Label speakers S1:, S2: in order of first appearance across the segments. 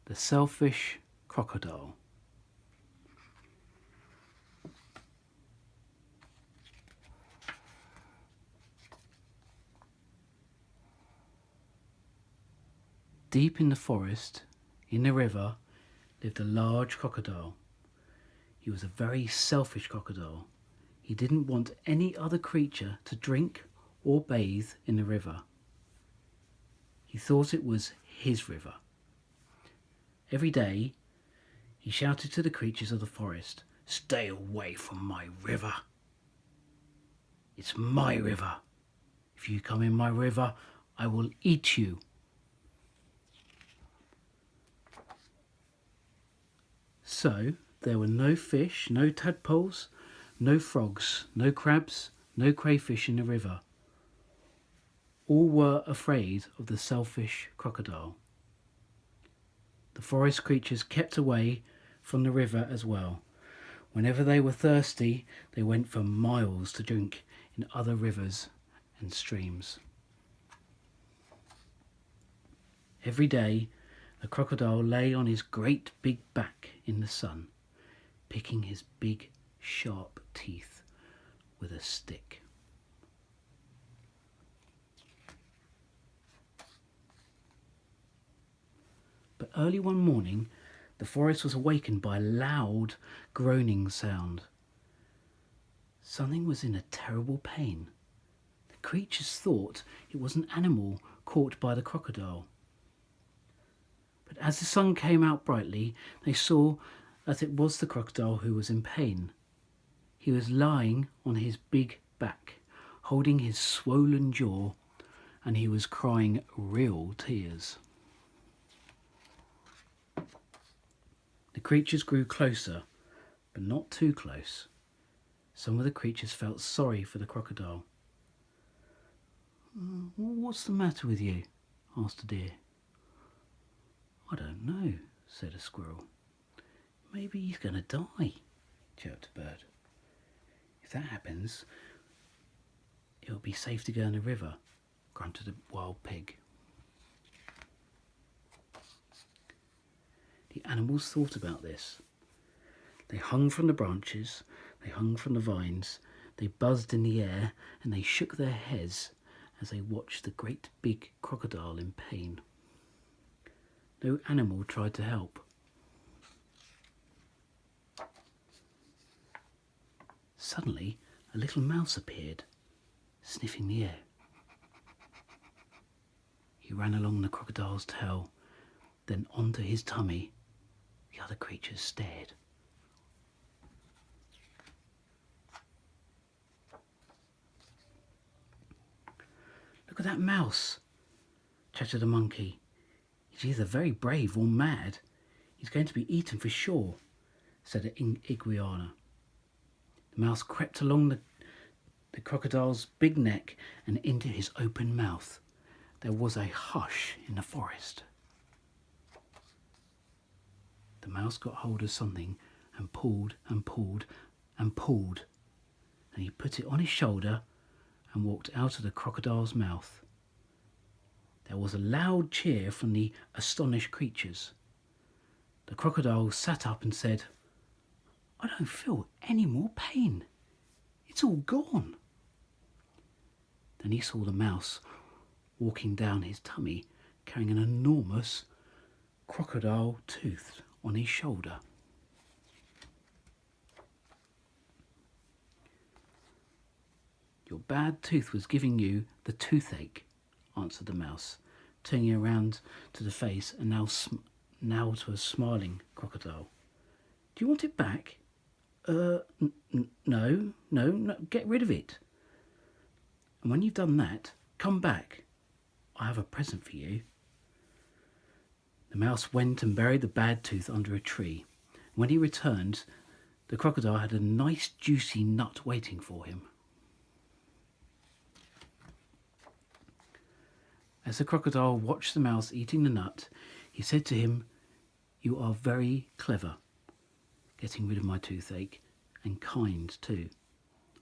S1: The selfish crocodile. Deep in the forest, in the river, lived a large crocodile. He was a very selfish crocodile. He didn't want any other creature to drink or bathe in the river. He thought it was his river. Every day, he shouted to the creatures of the forest, "Stay away from my river. It's my river. If you come in my river, I will eat you." So there were no fish, no tadpoles, no frogs, no crabs, no crayfish in the river. All were afraid of the selfish crocodile. The forest creatures kept away from the river as well. Whenever they were thirsty, they went for miles to drink in other rivers and streams. Every day, the crocodile lay on his great big back in the sun, picking his big, sharp teeth with a stick. But early one morning, the forest was awakened by a loud, groaning sound. Something was in a terrible pain. The creatures thought it was an animal caught by the crocodile. But as the sun came out brightly, they saw that it was the crocodile who was in pain. He was lying on his big back, holding his swollen jaw, and he was crying real tears. The creatures grew closer, but not too close. Some of the creatures felt sorry for the crocodile. "What's the matter with you?" asked a deer. "I don't know," said a squirrel. "Maybe he's going to die," chirped a bird. "If that happens, it'll be safe to go in the river," grunted a wild pig. The animals thought about this. They hung from the branches, they hung from the vines, they buzzed in the air, and they shook their heads as they watched the great big crocodile in pain. No animal tried to help. Suddenly, a little mouse appeared, sniffing the air. He ran along the crocodile's tail, then onto his tummy. The other creatures stared. "Look at that mouse," chattered a monkey. "He's either very brave or mad. He's going to be eaten for sure," said an iguana. The mouse crept along the crocodile's big neck and into his open mouth. There was a hush in the forest. The mouse got hold of something and pulled and pulled and pulled. And he put it on his shoulder and walked out of the crocodile's mouth. There was a loud cheer from the astonished creatures. The crocodile sat up and said, "I don't feel any more pain. It's all gone." Then he saw the mouse walking down his tummy, carrying an enormous crocodile tooth on his shoulder. "Your bad tooth was giving you the toothache," answered the mouse, turning around to the face and now to a smiling crocodile. "Do you want it back?" No, get rid of it. And when you've done that, come back. I have a present for you." The mouse went and buried the bad tooth under a tree. When he returned, the crocodile had a nice juicy nut waiting for him. As the crocodile watched the mouse eating the nut, he said to him, "You are very clever, getting rid of my toothache, and kind too.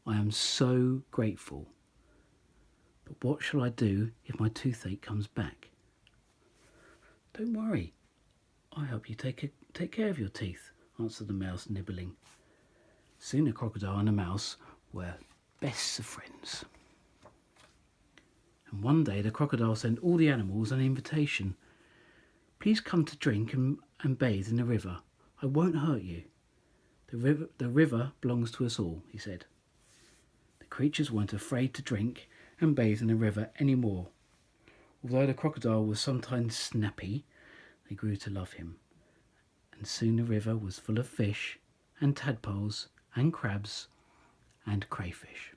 S1: I am so grateful. But what shall I do if my toothache comes back?" "Don't worry, I hope you take care of your teeth, answered the mouse, nibbling. Soon the crocodile and the mouse were best of friends. And one day the crocodile sent all the animals an invitation. Please come to drink and bathe in the river. I won't hurt you. The river belongs to us all, he said. The creatures weren't afraid to drink and bathe in the river any more. Although the crocodile was sometimes snappy, they grew to love him. And soon the river was full of fish and tadpoles and crabs and crayfish.